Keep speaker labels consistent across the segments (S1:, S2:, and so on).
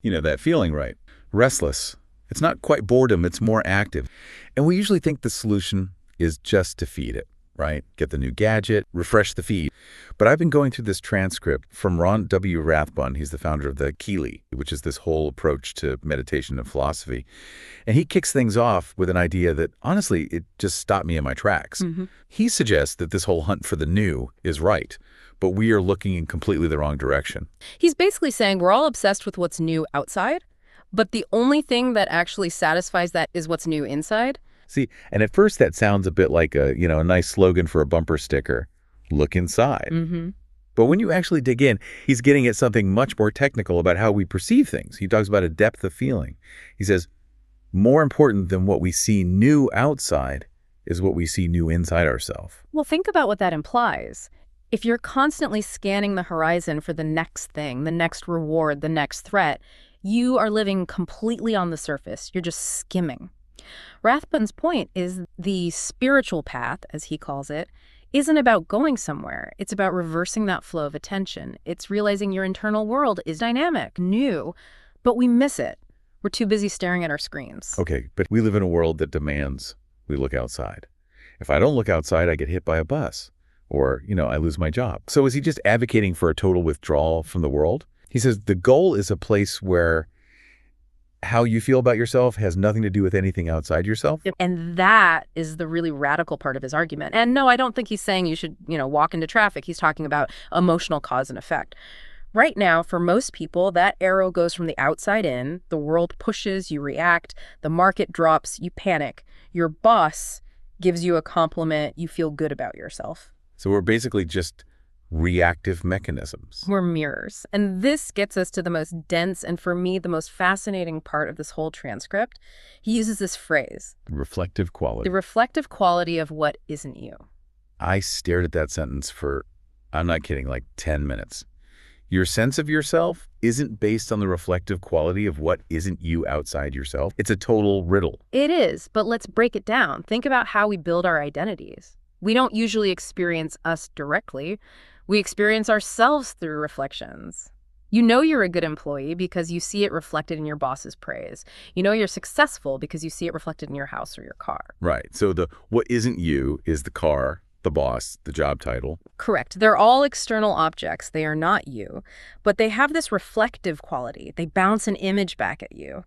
S1: You know that feeling, right? Restless. It's not quite boredom, it's more active. And we usually think the solution is just to feed it, right? Get the new gadget, refresh the feed. But I've been going through this transcript from Ron W Rathbun. He's the founder of the Kelee, which is this whole approach to meditation and philosophy. And he kicks things off with an idea that, honestly, it just stopped me in my tracks. He suggests that this whole hunt for the new is right, but we are looking in completely the wrong direction.
S2: He's basically saying we're all obsessed with what's new outside, but the only thing that actually satisfies that is what's new inside.
S1: See, and at first that sounds a bit like a nice slogan for a bumper sticker. Look inside. But when you actually dig in, he's getting at something much more technical about how we perceive things. He talks about a depth of feeling. He says, more important than what we see new outside is what we see new inside ourselves.
S2: Well, think about what that implies. If you're constantly scanning the horizon for the next thing, the next reward, the next threat, you are living completely on the surface. You're just skimming. Rathbun's point is the spiritual path, as he calls it, isn't about going somewhere. It's about reversing that flow of attention. It's realizing your internal world is dynamic, new, but we miss it. We're too busy staring at our screens.
S1: Okay, but we live in a world that demands we look outside. If I don't look outside, I get hit by a bus or, I lose my job. So is he just advocating for a total withdrawal from the world? He says the goal is a place where how you feel about yourself has nothing to do with anything outside yourself.
S2: And that is the really radical part of his argument. And no, I don't think he's saying you should, walk into traffic. He's talking about emotional cause and effect. Right now, for most people, that arrow goes from the outside in. The world pushes, you react. The market drops, you panic. Your boss gives you a compliment, you feel good about yourself.
S1: So we're basically just reactive mechanisms.
S2: We're mirrors. And this gets us to the most dense and, for me, the most fascinating part of this whole transcript. He uses this phrase.
S1: Reflective quality.
S2: The reflective quality of what isn't you.
S1: I stared at that sentence for, I'm not kidding, like 10 minutes. Your sense of yourself isn't based on the reflective quality of what isn't you outside yourself. It's a total riddle.
S2: It is, but let's break it down. Think about how we build our identities. We don't usually experience us directly. We experience ourselves through reflections. You know you're a good employee because you see it reflected in your boss's praise. You know you're successful because you see it reflected in your house or your car.
S1: Right. So the what isn't you is the car, the boss, the job title.
S2: Correct. They're all external objects. They are not you, but they have this reflective quality. They bounce an image back at you.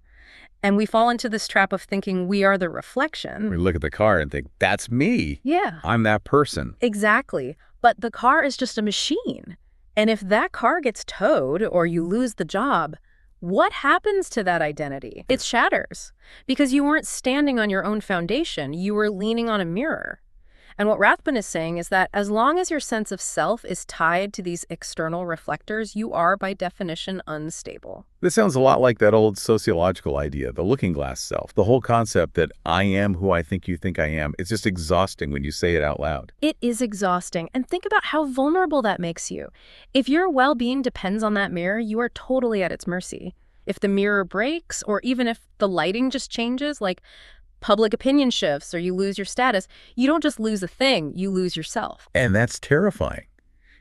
S2: And we fall into this trap of thinking we are the reflection.
S1: We look at the car and think, that's me.
S2: Yeah.
S1: I'm that person.
S2: Exactly. But the car is just a machine. And if that car gets towed or you lose the job, what happens to that identity? It shatters because you weren't standing on your own foundation. You were leaning on a mirror. And what Rathbun is saying is that as long as your sense of self is tied to these external reflectors, you are, by definition, unstable.
S1: This sounds a lot like that old sociological idea, the looking glass self. The whole concept that I am who I think you think I am. It's just exhausting when you say it out loud.
S2: It is exhausting. And think about how vulnerable that makes you. If your well-being depends on that mirror, you are totally at its mercy. If the mirror breaks, or even if the lighting just changes, like public opinion shifts or you lose your status, you don't just lose a thing, you lose yourself.
S1: And that's terrifying.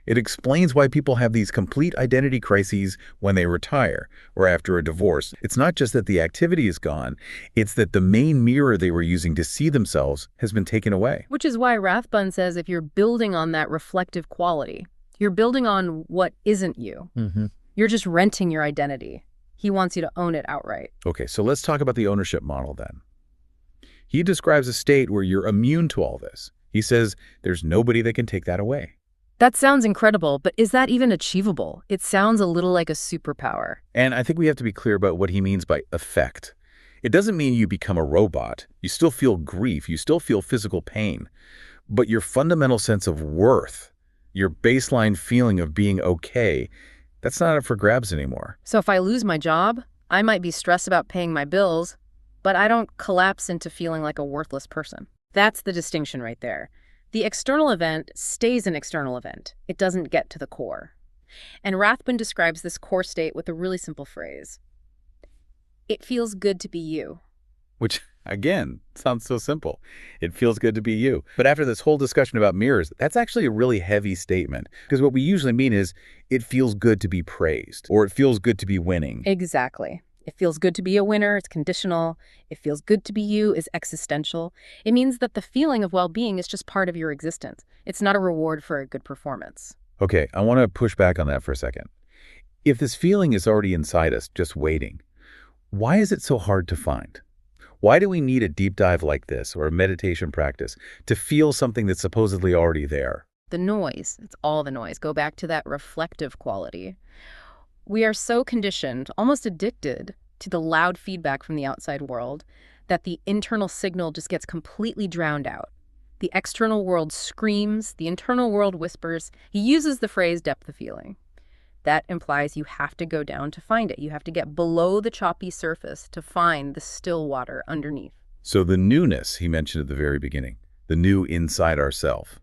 S1: It explains why people have these complete identity crises when they retire or after a divorce. It's not just that the activity is gone, it's that the main mirror they were using to see themselves has been taken away.
S2: Which is why Rathbun says if you're building on that reflective quality, you're building on what isn't you. You're just renting your identity. He wants you to own it outright.
S1: Okay, so let's talk about the ownership model then. He describes a state where you're immune to all this. He says there's nobody that can take that away.
S2: That sounds incredible, but is that even achievable? It sounds a little like a superpower.
S1: And I think we have to be clear about what he means by effect. It doesn't mean you become a robot. You still feel grief. You still feel physical pain. But your fundamental sense of worth, your baseline feeling of being okay, that's not up for grabs anymore.
S2: So if I lose my job, I might be stressed about paying my bills, but I don't collapse into feeling like a worthless person. That's the distinction right there. The external event stays an external event. It doesn't get to the core. And Rathbun describes this core state with a really simple phrase. It feels good to be you.
S1: Which Again, sounds so simple. It feels good to be you. But after this whole discussion about mirrors, that's actually a really heavy statement. Because what we usually mean is it feels good to be praised, or it feels good to be winning.
S2: Exactly. It feels good to be a winner, it's conditional. It feels good to be you is existential. It means that the feeling of well-being is just part of your existence. It's not a reward for a good performance.
S1: Okay, I want to push back on that for a second. If this feeling is already inside us, just waiting, why is it so hard to find? Why do we need a deep dive like this or a meditation practice to feel something that's supposedly already there?
S2: The noise, it's all the noise. Go back to that reflective quality. We are so conditioned, almost addicted, to the loud feedback from the outside world that the internal signal just gets completely drowned out. The external world screams, the internal world whispers. He uses the phrase depth of feeling. That implies you have to go down to find it. You have to get below the choppy surface to find the still water underneath.
S1: So the newness he mentioned at the very beginning, the new inside ourself,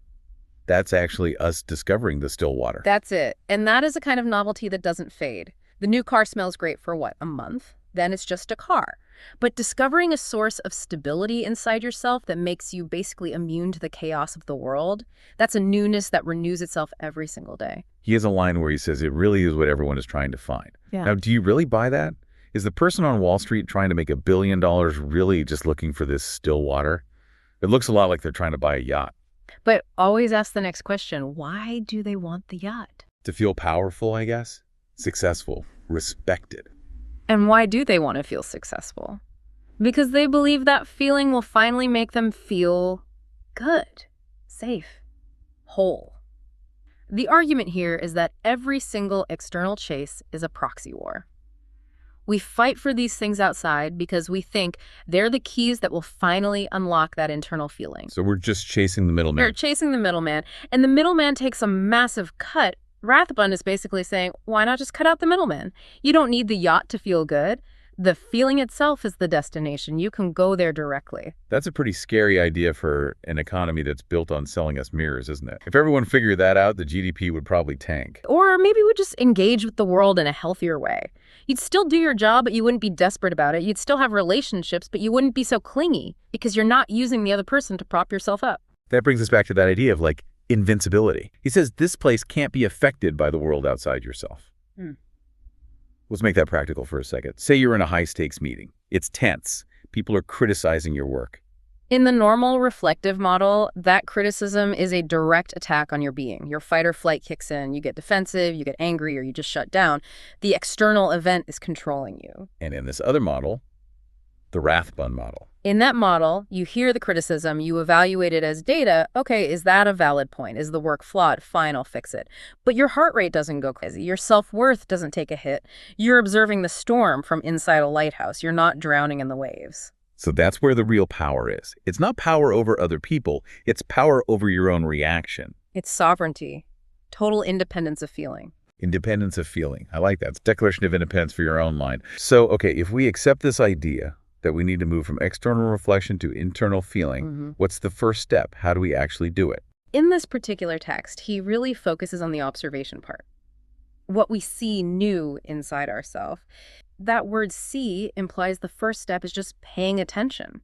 S1: that's actually us discovering the still water.
S2: That's it. And that is a kind of novelty that doesn't fade. The new car smells great for what, a month? Then it's just a car. But discovering a source of stability inside yourself that makes you basically immune to the chaos of the world, that's a newness that renews itself every single day.
S1: He has a line where he says it really is what everyone is trying to find.
S2: Yeah.
S1: Now, do you really buy that? Is the person on Wall Street trying to make $1 billion really just looking for this still water? It looks a lot like they're trying to buy a yacht.
S2: But always ask the next question, why do they want the yacht?
S1: To feel powerful, I guess. Successful. Respected.
S2: And why do they want to feel successful? Because they believe that feeling will finally make them feel good, safe, whole. The argument here is that every single external chase is a proxy war. We fight for these things outside because we think they're the keys that will finally unlock that internal feeling.
S1: So we're just chasing the middleman.
S2: We're chasing the middleman, and the middleman takes a massive cut. Rathbun is basically saying, why not just cut out the middleman? You don't need the yacht to feel good. The feeling itself is the destination. You can go there directly.
S1: That's a pretty scary idea for an economy that's built on selling us mirrors, isn't it? If everyone figured that out, the GDP would probably tank.
S2: Or maybe we'd just engage with the world in a healthier way. You'd still do your job, but you wouldn't be desperate about it. You'd still have relationships, but you wouldn't be so clingy because you're not using the other person to prop yourself up.
S1: That brings us back to that idea of like invincibility. He says this place can't be affected by the world outside yourself. Let's make that practical for a second. Say you're in a high-stakes meeting. It's tense. People are criticizing your work.
S2: In the normal reflective model, that criticism is a direct attack on your being. Your fight or flight kicks in. You get defensive, you get angry, or you just shut down. The external event is controlling you.
S1: And in this other model, the Rathbun model.
S2: In that model, you hear the criticism, you evaluate it as data. Okay, is that a valid point? Is the work flawed? Fine, I'll fix it. But your heart rate doesn't go crazy. Your self-worth doesn't take a hit. You're observing the storm from inside a lighthouse. You're not drowning in the waves.
S1: So that's where the real power is. It's not power over other people. It's power over your own reaction.
S2: It's sovereignty, total independence of feeling.
S1: Independence of feeling. I like that. It's Declaration of Independence for your own line. So, okay, if we accept this idea that we need to move from external reflection to internal feeling, what's the first step? How do we actually do it?
S2: In this particular text, he really focuses on the observation part. What we see new inside ourselves. That word see implies the first step is just paying attention.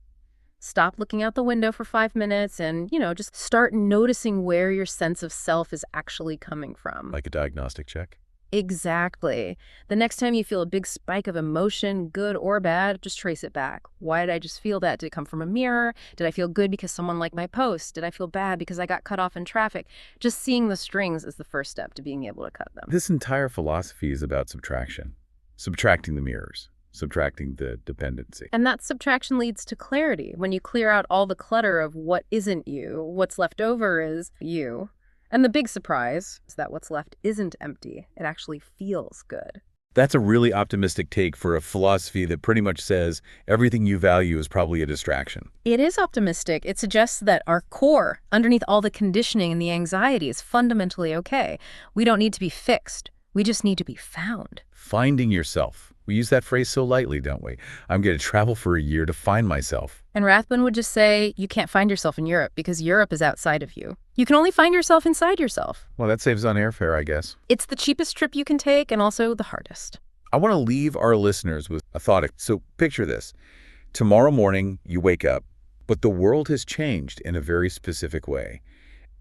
S2: Stop looking out the window for 5 minutes and, just start noticing where your sense of self is actually coming from.
S1: Like a diagnostic check?
S2: Exactly. The next time you feel a big spike of emotion, good or bad, just trace it back. Why did I just feel that? Did it come from a mirror? Did I feel good because someone liked my post? Did I feel bad because I got cut off in traffic? Just seeing the strings is the first step to being able to cut them.
S1: This entire philosophy is about subtraction. Subtracting the mirrors. Subtracting the dependency.
S2: And that subtraction leads to clarity. When you clear out all the clutter of what isn't you, what's left over is you. And the big surprise is that what's left isn't empty. It actually feels good.
S1: That's a really optimistic take for a philosophy that pretty much says everything you value is probably a distraction.
S2: It is optimistic. It suggests that our core, underneath all the conditioning and the anxiety, is fundamentally okay. We don't need to be fixed. We just need to be found.
S1: Finding yourself. We use that phrase so lightly, don't we? I'm going to travel for a year to find myself.
S2: And Rathbun would just say, you can't find yourself in Europe because Europe is outside of you. You can only find yourself inside yourself.
S1: Well, that saves on airfare, I guess.
S2: It's the cheapest trip you can take and also the hardest.
S1: I want to leave our listeners with a thought. So picture this. Tomorrow morning, you wake up, but the world has changed in a very specific way.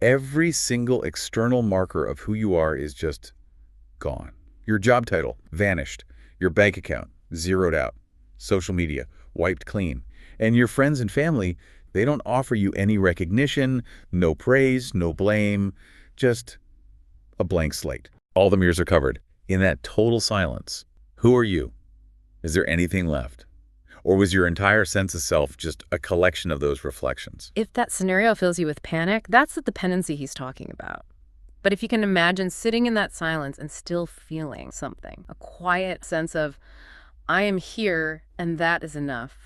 S1: Every single external marker of who you are is just gone. Your job title, vanished. Your bank account, zeroed out. Social media, wiped clean. And your friends and family, they don't offer you any recognition, no praise, no blame, just a blank slate. All the mirrors are covered. In that total silence, who are you? Is there anything left? Or was your entire sense of self just a collection of those reflections?
S2: If that scenario fills you with panic, that's the dependency he's talking about. But if you can imagine sitting in that silence and still feeling something, a quiet sense of, I am here and that is enough,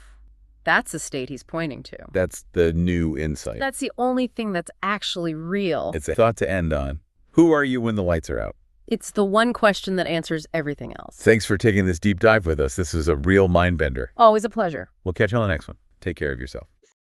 S2: that's the state he's pointing to.
S1: That's the new insight.
S2: That's the only thing that's actually real.
S1: It's a thought to end on. Who are you when the lights are out?
S2: It's the one question that answers everything else.
S1: Thanks for taking this deep dive with us. This was a real mind bender.
S2: Always a pleasure.
S1: We'll catch you on the next one. Take care of yourself.